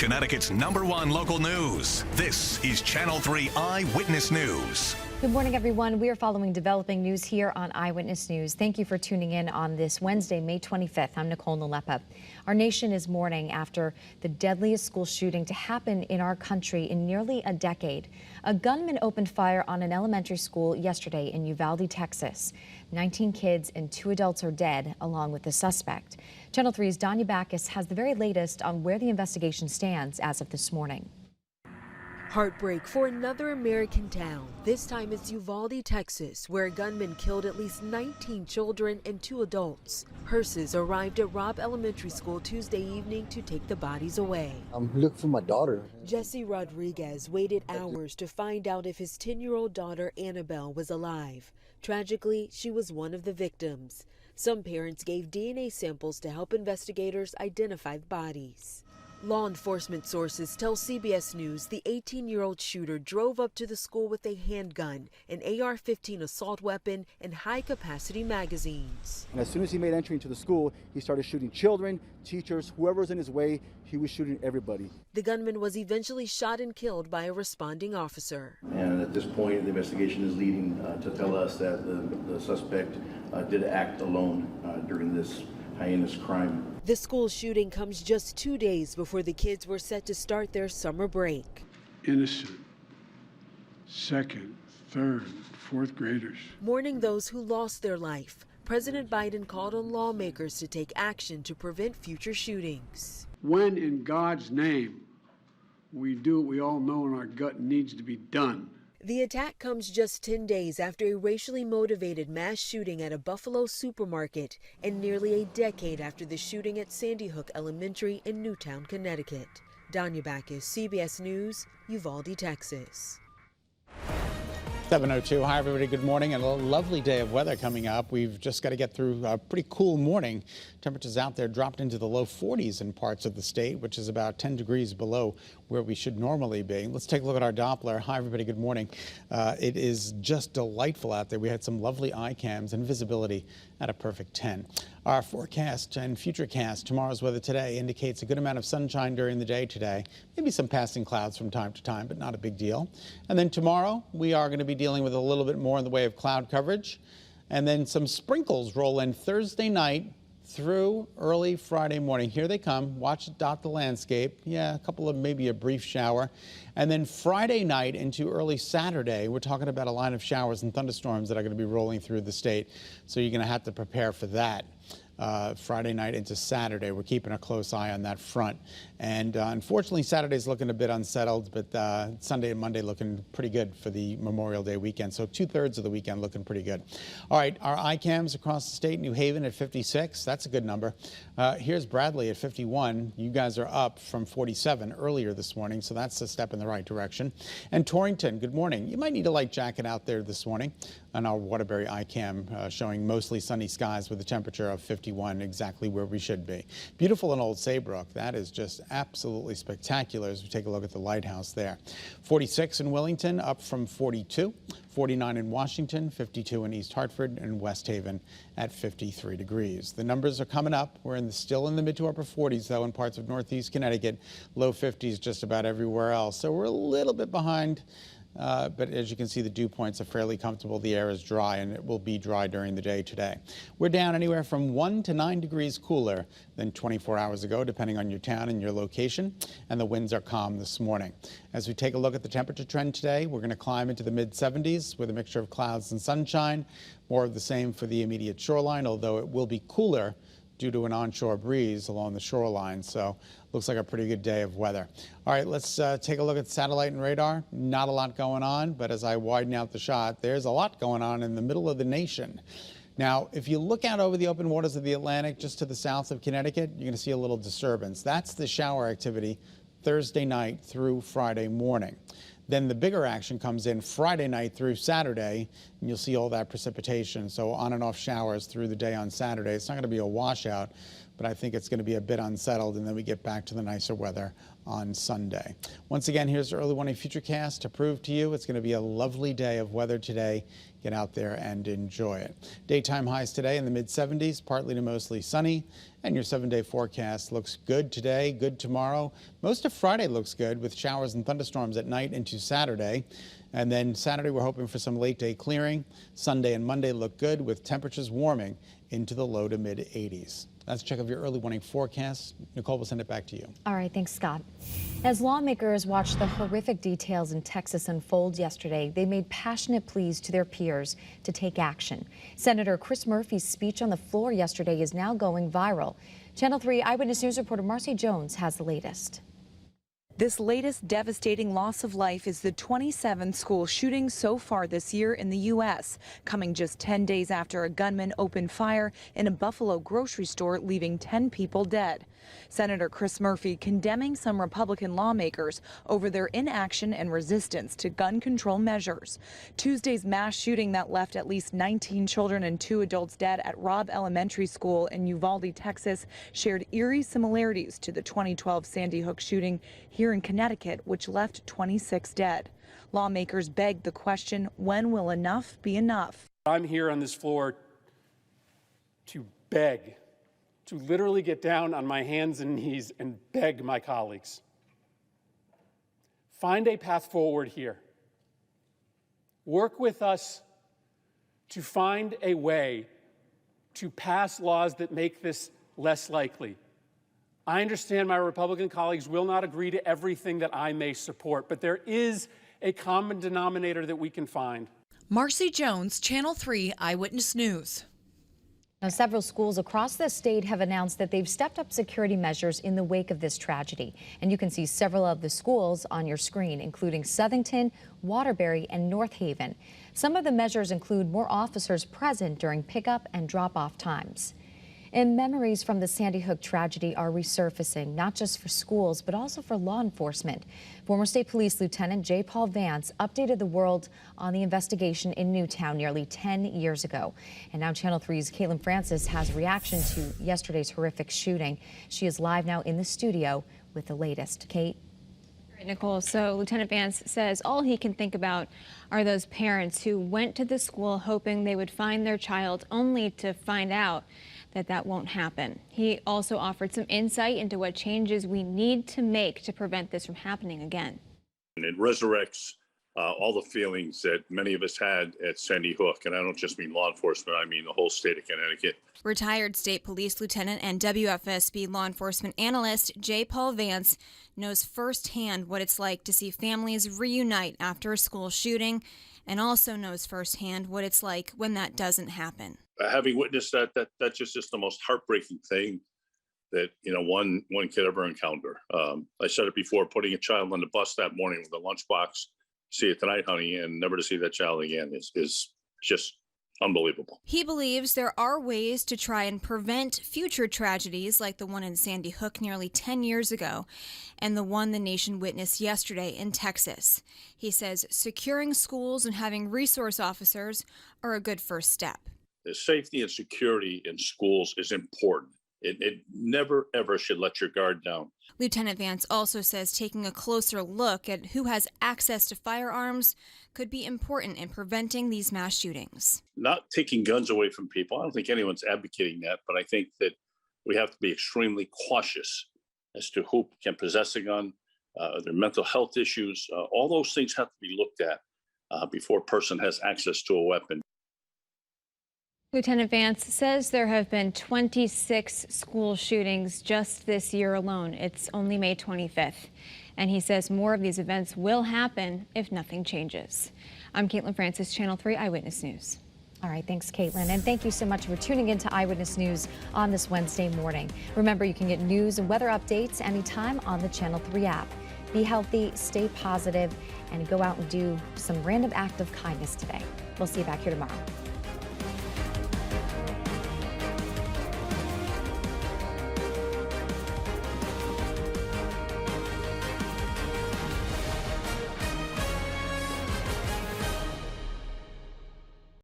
Connecticut's #1 local news. This is Channel 3 Eyewitness News. Good morning, everyone. We are following developing news here on Eyewitness News. Thank you for tuning in on this Wednesday, May 25th. I'm Nicole Nalepa. Our nation is mourning after the deadliest school shooting to happen in our country in nearly a decade. A gunman opened fire on an elementary school yesterday in Uvalde, Texas. 19 kids and 2 adults are dead, along with the suspect. Channel 3's Danya Backus has the very latest on where the investigation stands as of this morning. Heartbreak for another American town. This time it's Uvalde, Texas, where a gunman killed at least 19 children and 2 adults. Hearses arrived at Robb Elementary School Tuesday evening to take the bodies away. I'm looking for my daughter. Jesse Rodriguez waited hours to find out if his 10-year-old daughter Annabelle was alive. Tragically, she was one of the victims. Some parents gave DNA samples to help investigators identify the bodies. Law enforcement sources tell CBS News the 18-year-old shooter drove up to the school with a handgun, an AR-15 assault weapon, and high-capacity magazines. And as soon as he made entry into the school, he started shooting children, teachers, whoever was in his way. He was shooting everybody. The gunman was eventually shot and killed by a responding officer. And at this point, the investigation is leading to tell us that the suspect did act alone during this heinous crime. The school shooting comes just 2 days before the kids were set to start their summer break. Innocent, 2nd, 3rd, 4th graders. Mourning those who lost their life, President Biden called on lawmakers to take action to prevent future shootings. When in God's name we do what we all know in our gut needs to be done. The attack comes just 10 days after a racially motivated mass shooting at a Buffalo supermarket and nearly a decade after the shooting at Sandy Hook Elementary in Newtown, Connecticut. Danya Backus, CBS News, Uvalde, Texas. 7:02. Hi, everybody. Good morning. And a lovely day of weather coming up. We've just got to get through a pretty cool morning. Temperatures out there dropped into the low 40s in parts of the state, which is about 10 degrees below where we should normally be. Let's take a look at our Doppler. Hi, everybody. Good morning. It is just delightful out there. We had some lovely eye cams and visibility at a perfect 10. Our forecast and futurecast, tomorrow's weather today, indicates a good amount of sunshine during the day today. Maybe some passing clouds from time to time, but not a big deal. And then tomorrow, we are going to be dealing with a little bit more in the way of cloud coverage. And then some sprinkles roll in Thursday night through early Friday morning. Here they come. Watch it dot the landscape. Yeah, a couple of maybe a brief shower. And then Friday night into early Saturday, we're talking about a line of showers and thunderstorms that are going to be rolling through the state. So you're going to have to prepare for that. Friday night into Saturday, we're keeping a close eye on that front. And unfortunately, Saturday's looking a bit unsettled, but Sunday and Monday looking pretty good for the Memorial Day weekend. So 2/3 of the weekend looking pretty good. All right, our ICAMs across the state, New Haven at 56. That's a good number. Here's Bradley at 51. You guys are up from 47 earlier this morning, so that's a step in the right direction. And Torrington, good morning. You might need a light jacket out there this morning on our Waterbury ICAM showing mostly sunny skies with a temperature of 51, exactly where we should be. Beautiful in Old Saybrook. That is just absolutely spectacular as we take a look at the lighthouse there. 46 in Willington, up from 42. 49 in Washington, 52 in East Hartford, and West Haven at 53 degrees. The numbers are coming up. We're still in the mid to upper 40s, though, in parts of Northeast Connecticut. Low 50s just about everywhere else. So we're a little bit behind. But as you can see, the dew points are fairly comfortable. The air is dry, and it will be dry during the day today. We're down anywhere from 1 to 9 degrees cooler than 24 hours ago, depending on your town and your location, and the winds are calm this morning. As we take a look at the temperature trend today, we're going to climb into the mid-70s with a mixture of clouds and sunshine. More of the same for the immediate shoreline, although it will be cooler due to an onshore breeze along the shoreline. So looks like a pretty good day of weather. All right, let's take a look at satellite and radar. Not a lot going on, but as I widen out the shot, there's a lot going on in the middle of the nation. Now, if you look out over the open waters of the Atlantic, just to the south of Connecticut, you're going to see a little disturbance. That's the shower activity Thursday night through Friday morning. Then the bigger action comes in Friday night through Saturday, and you'll see all that precipitation. So on and off showers through the day on Saturday. It's not going to be a washout, but I think it's going to be a bit unsettled, and then we get back to the nicer weather on Sunday. Once again, here's the early warning futurecast to prove to you it's going to be a lovely day of weather today. Get out there and enjoy it. Daytime highs today in the mid-70s, partly to mostly sunny, and your 7-day forecast looks good today, good tomorrow. Most of Friday looks good with showers and thunderstorms at night into Saturday. And then Saturday, we're hoping for some late day clearing. Sunday and Monday look good with temperatures warming into the low to mid 80s. That's a check of your early warning forecast. Nicole will send it back to you. All right, thanks, Scott. As lawmakers watched the horrific details in Texas unfold yesterday, they made passionate pleas to their peers to take action. Senator Chris Murphy's speech on the floor yesterday is now going viral. Channel 3 Eyewitness News reporter Marcy Jones has the latest. This latest devastating loss of life is the 27th school shooting so far this year in the U.S., coming just 10 days after a gunman opened fire in a Buffalo grocery store, leaving 10 people dead. Senator Chris Murphy condemning some Republican lawmakers over their inaction and resistance to gun control measures. Tuesday's mass shooting that left at least 19 children and 2 adults dead at Robb Elementary School in Uvalde, Texas, shared eerie similarities to the 2012 Sandy Hook shooting here in Connecticut, which left 26 dead. Lawmakers begged the question, when will enough be enough? I'm here on this floor to beg, to literally get down on my hands and knees and beg my colleagues. Find a path forward here. Work with us to find a way to pass laws that make this less likely. I understand my Republican colleagues will not agree to everything that I may support, but there is a common denominator that we can find. Marcy Jones, Channel 3 Eyewitness News. Now, several schools across the state have announced that they've stepped up security measures in the wake of this tragedy. And you can see several of the schools on your screen, including Southington, Waterbury, and North Haven. Some of the measures include more officers present during pickup and drop-off times. And memories from the Sandy Hook tragedy are resurfacing, not just for schools, but also for law enforcement. Former State Police Lieutenant J. Paul Vance updated the world on the investigation in Newtown nearly 10 years ago. And now Channel 3's Caitlin Francis has reaction to yesterday's horrific shooting. She is live now in the studio with the latest. Kate? Nicole, so Lieutenant Vance says all he can think about are those parents who went to the school hoping they would find their child, only to find out that won't happen. He also offered some insight into what changes we need to make to prevent this from happening again. And it resurrects all the feelings that many of us had at Sandy Hook. And I don't just mean law enforcement, I mean the whole state of Connecticut. Retired State Police Lieutenant and WFSB law enforcement analyst J. Paul Vance knows firsthand what it's like to see families reunite after a school shooting, and also knows firsthand what it's like when that doesn't happen. Having witnessed that's just the most heartbreaking thing that one could ever encounter. I said it before, putting a child on the bus that morning with a lunchbox, see it tonight, honey, and never to see that child again is just unbelievable. He believes there are ways to try and prevent future tragedies like the one in Sandy Hook nearly 10 years ago and the one the nation witnessed yesterday in Texas. He says securing schools and having resource officers are a good first step. The safety and security in schools is important. It never, ever should let your guard down. Lieutenant Vance also says taking a closer look at who has access to firearms could be important in preventing these mass shootings. Not taking guns away from people. I don't think anyone's advocating that, but I think that we have to be extremely cautious as to who can possess a gun, their mental health issues. All those things have to be looked at before a person has access to a weapon. Lieutenant Vance says there have been 26 school shootings just this year alone. It's only May 25th. And he says more of these events will happen if nothing changes. I'm Caitlin Francis, Channel 3 Eyewitness News. All right, thanks, Caitlin. And thank you so much for tuning in to Eyewitness News on this Wednesday morning. Remember, you can get news and weather updates anytime on the Channel 3 app. Be healthy, stay positive, and go out and do some random act of kindness today. We'll see you back here tomorrow.